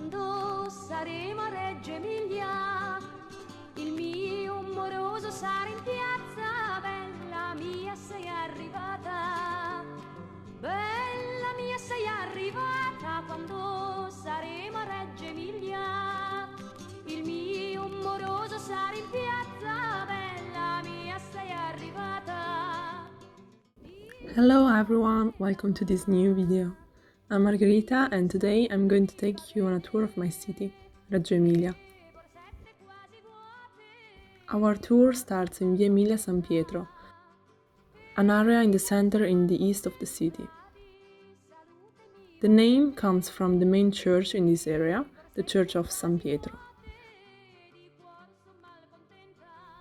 quando saremo a Reggio Emilia, il mio moroso sarà in piazza. Bella mia sei arrivata, bella mia sei arrivata, quando saremo a Reggio Emilia, il mio moroso sarà in piazza. Bella mia sei arrivata. Hello everyone, welcome to this new video. I'm Margherita and today I'm going to take you on a tour of my city, Reggio Emilia. Our tour starts in Via Emilia San Pietro, an area in the center in the east of the city. The name comes from the main church in this area, the Church of San Pietro.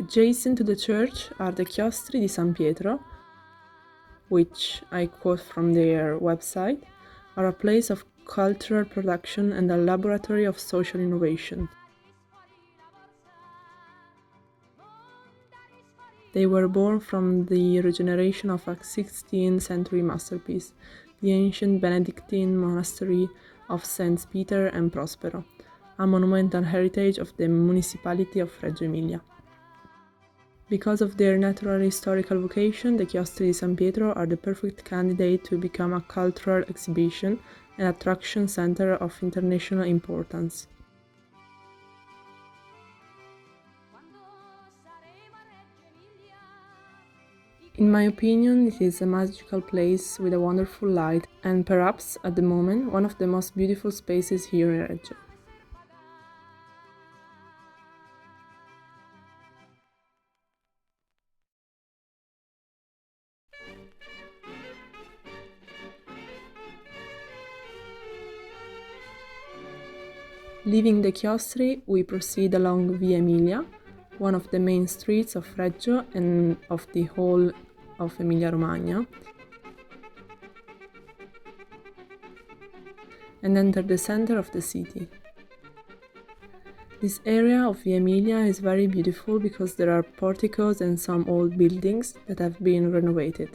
Adjacent to the church are the Chiostri di San Pietro, which, I quote from their website, are a place of cultural production and a laboratory of social innovation. They were born from the regeneration of a 16th century masterpiece, the ancient Benedictine monastery of Saints Peter and Prospero, a monumental heritage of the municipality of Reggio Emilia. Because of their natural historical vocation, the Chiostri di San Pietro are the perfect candidate to become a cultural exhibition and attraction center of international importance. In my opinion, it is a magical place with a wonderful light and perhaps, at the moment, one of the most beautiful spaces here in Reggio. Leaving the Chiostri, we proceed along Via Emilia, one of the main streets of Reggio and of the whole of Emilia-Romagna, and enter the center of the city. This area of Via Emilia is very beautiful because there are porticos and some old buildings that have been renovated.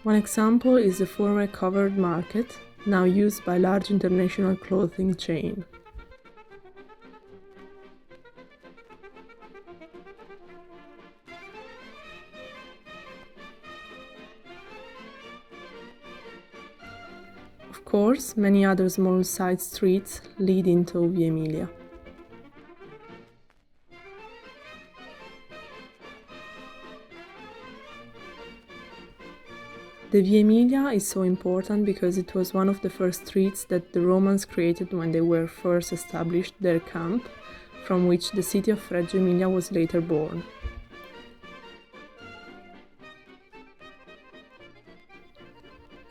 One example is the former covered market, now used by large international clothing chain. Of course, many other small side streets lead into Via Emilia. The Via Emilia is so important because it was one of the first streets that the Romans created when they were first established their camp, from which the city of Reggio Emilia was later born.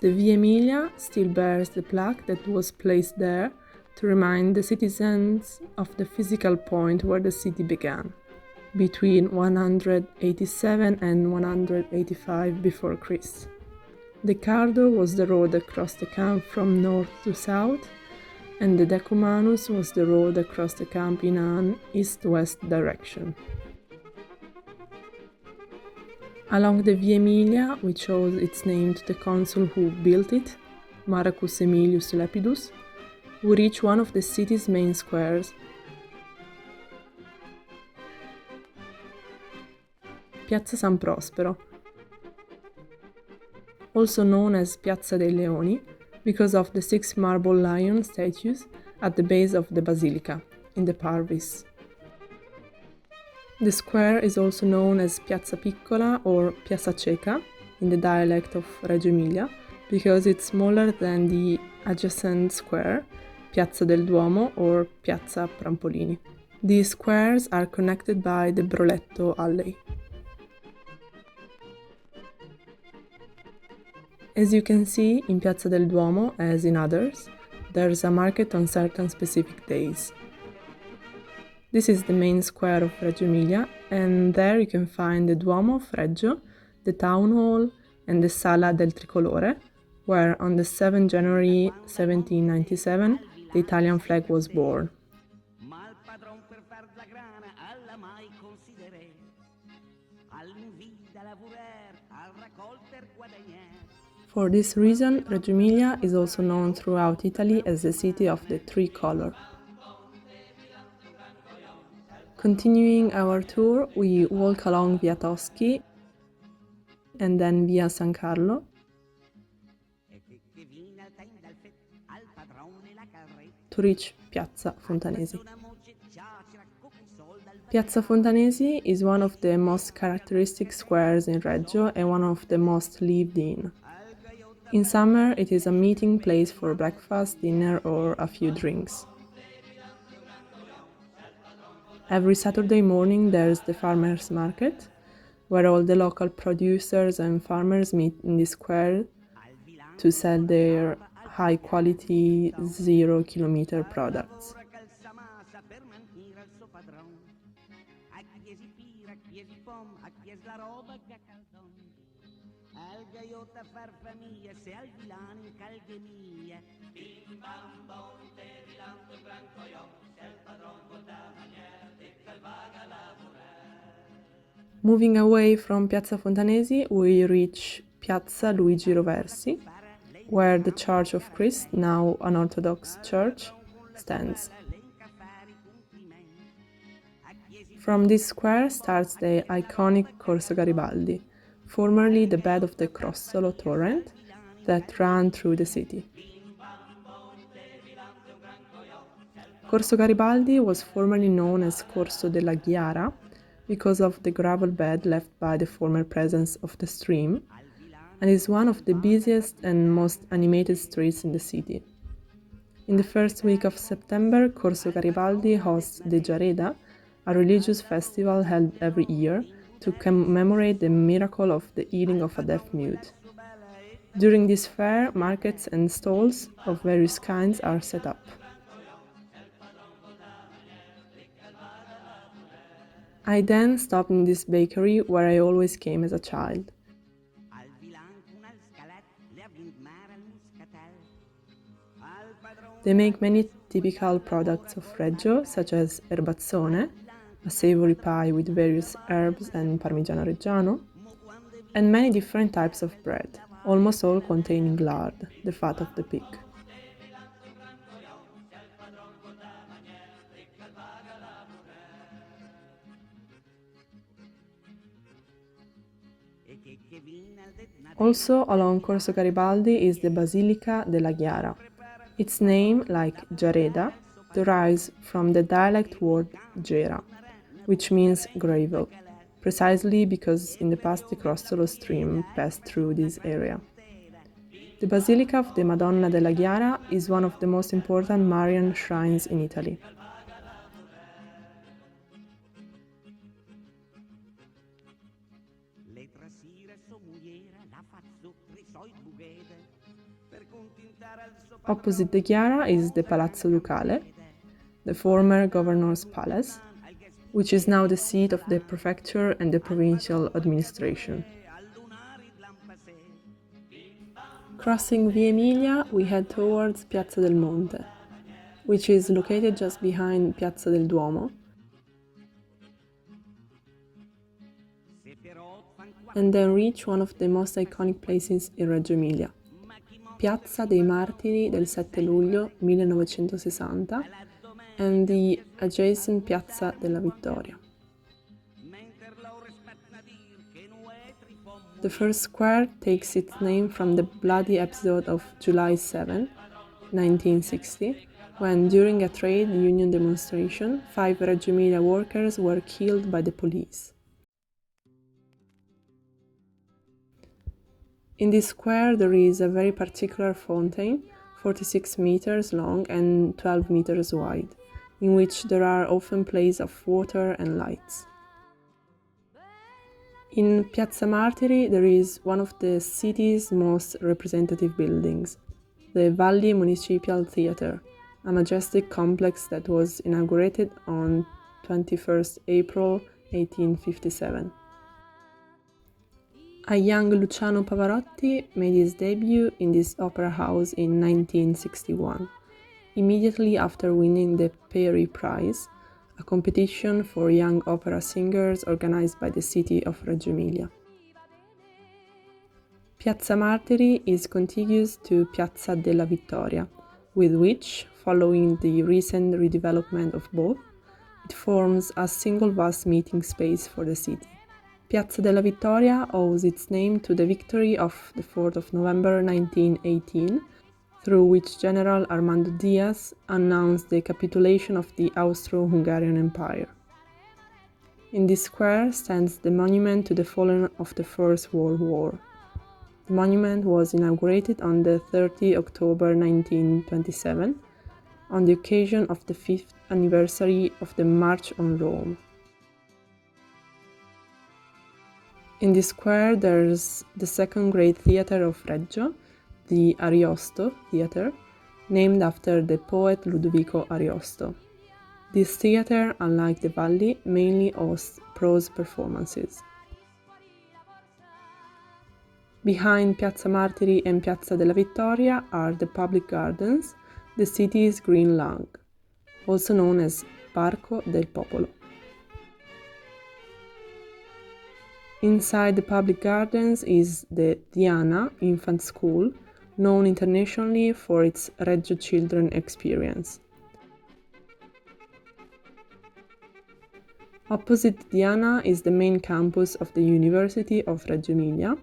The Via Emilia still bears the plaque that was placed there to remind the citizens of the physical point where the city began, between 187 and 185 before Christ. The Cardo was the road across the camp from north to south, and the Decumanus was the road across the camp in an east-west direction. Along the Via Emilia, which owes its name to the consul who built it, Marcus Aemilius Lepidus, we reach one of the city's main squares, Piazza San Prospero, also known as Piazza dei Leoni, because of the 6 marble lion statues at the base of the basilica, in the Parvis. The square is also known as Piazza Piccola or Piazza Cieca, in the dialect of Reggio Emilia, because it's smaller than the adjacent square, Piazza del Duomo or Piazza Prampolini. These squares are connected by the Broletto Alley. As you can see, in Piazza del Duomo, as in others, there's a market on certain specific days. This is the main square of Reggio Emilia, and there you can find the Duomo of Reggio, the Town Hall, and the Sala del Tricolore, where on the 7th January 1797 the Italian flag was born. For this reason, Reggio Emilia is also known throughout Italy as the city of the tricolor. Continuing our tour, we walk along Via Toschi and then Via San Carlo to reach Piazza Fontanesi. Piazza Fontanesi is one of the most characteristic squares in Reggio and one of the most lived in. In summer, it is a meeting place for breakfast, dinner, or a few drinks. Every Saturday morning there's the farmers' market, where all the local producers and farmers meet in the square to sell their high-quality, zero-kilometer products. Moving away from Piazza Fontanesi, we reach Piazza Luigi Roversi, where the Church of Christ, now an Orthodox church, stands. From this square starts the iconic Corso Garibaldi, formerly the bed of the Crossolo torrent that ran through the city. Corso Garibaldi was formerly known as Corso della Ghiara because of the gravel bed left by the former presence of the stream, and is one of the busiest and most animated streets in the city. In the first week of September, Corso Garibaldi hosts the Giareda, a religious festival held every year to commemorate the miracle of the healing of a deaf mute. During this fair, markets and stalls of various kinds are set up. I then stopped in this bakery where I always came as a child. They make many typical products of Reggio, such as erbazzone, a savory pie with various herbs and Parmigiano Reggiano, and many different types of bread, almost all containing lard, the fat of the pig. Also along Corso Garibaldi is the Basilica della Ghiara. Its name, like Giareda, derives from the dialect word Gera, which means gravel, precisely because in the past the Crossolo stream passed through this area. The Basilica of the Madonna della Ghiara is one of the most important Marian shrines in Italy. Opposite the Ghiara is the Palazzo Ducale, the former governor's palace, which is now the seat of the prefecture and the provincial administration. Crossing Via Emilia, we head towards Piazza del Monte, which is located just behind Piazza del Duomo, and then reach one of the most iconic places in Reggio Emilia, Piazza dei Martiri del 7 luglio 1960 and the adjacent Piazza della Vittoria. The first square takes its name from the bloody episode of July 7, 1960, when during a trade union demonstration, 5 Reggio Emilia workers were killed by the police. In this square there is a very particular fountain, 46 meters long and 12 meters wide, in which there are often plays of water and lights. In Piazza Martiri there is one of the city's most representative buildings, the Valli Municipal Theatre, a majestic complex that was inaugurated on 21st April 1857. A young Luciano Pavarotti made his debut in this opera house in 1961, immediately after winning the Peri Prize, a competition for young opera singers organized by the city of Reggio Emilia. Piazza Martiri is contiguous to Piazza della Vittoria, with which, following the recent redevelopment of both, it forms a single vast meeting space for the city. Piazza della Vittoria owes its name to the victory of the 4th of November 1918, through which General Armando Diaz announced the capitulation of the Austro-Hungarian Empire. In this square stands the monument to the fallen of the First World War. The monument was inaugurated on the 30 October 1927, on the occasion of the 5th anniversary of the March on Rome. In this square there's the second great theatre of Reggio, the Ariosto Theatre, named after the poet Ludovico Ariosto. This theatre, unlike the Valli, mainly hosts prose performances. Behind Piazza Martiri and Piazza della Vittoria are the public gardens, the city's green lung, also known as Parco del Popolo. Inside the public gardens is the Diana Infant School, known internationally for its Reggio Children experience. Opposite Diana is the main campus of the University of Reggio Emilia,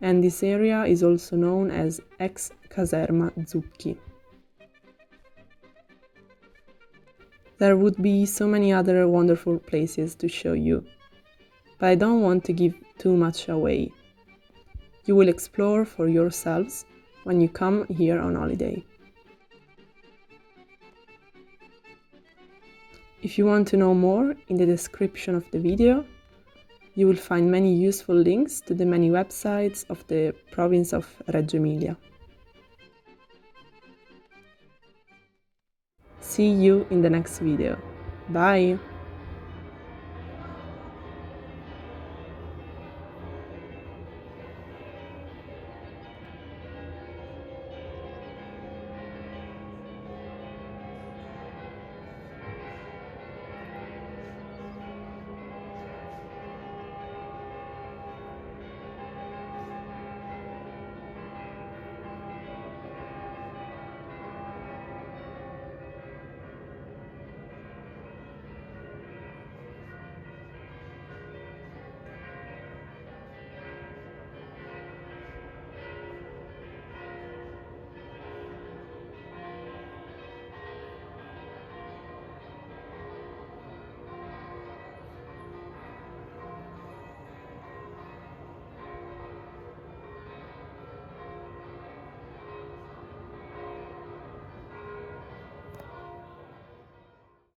and this area is also known as ex Caserma Zucchi. There would be so many other wonderful places to show you, but I don't want to give too much away. You will explore for yourselves when you come here on holiday. If you want to know more, in the description of the video, you will find many useful links to the many websites of the province of Reggio Emilia. See you in the next video. Bye!